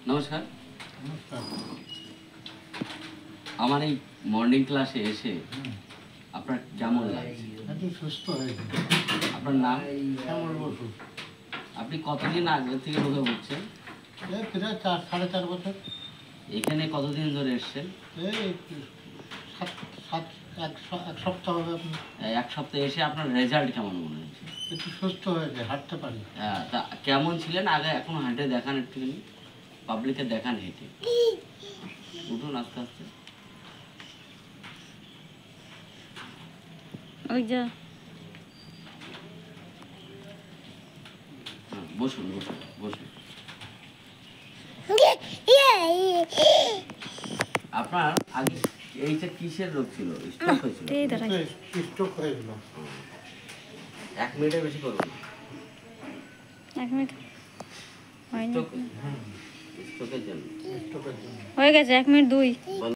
নমস্কার। নমস্কার। আমার এই মর্নিং ক্লাসে এসে আপনার কেমন লাগছে? একটু সুস্থ হয়েছে। আপনার নাম? শ্যামল বসু। আপনি কতদিন আগে থেকে রোগে ভুগছেন? এই প্রায় 4-4.5 বছর। এখানে কতদিন ধরে এসছেন? এই এক সপ্তাহ হবে। আপনি এক সপ্তাহে এসে আপনার রেজাল্ট কেমন মনে হচ্ছে? একটু সুস্থ হয়েছে, হাঁটতে পারি। তা কেমন ছিলেন আগে? এখন হাঁটে দেখান একটুখানি, পাবলিকে দেখান হেঁটে। উঠুন আস্তে আস্তে। ওই যা বসুন বসুন বসুন। আপনার আগে এইটা কিসের রোগ ছিল? স্ট্রোক হয়েছিল? স্ট্রোক হয়েছিল। 1 মিনিটের বেশি করুন। 1 মিনিট হয়নি। স্ট্রোকের জন্য। স্ট্রোকের জন্য হয়ে গেছে 1 মিনিট 2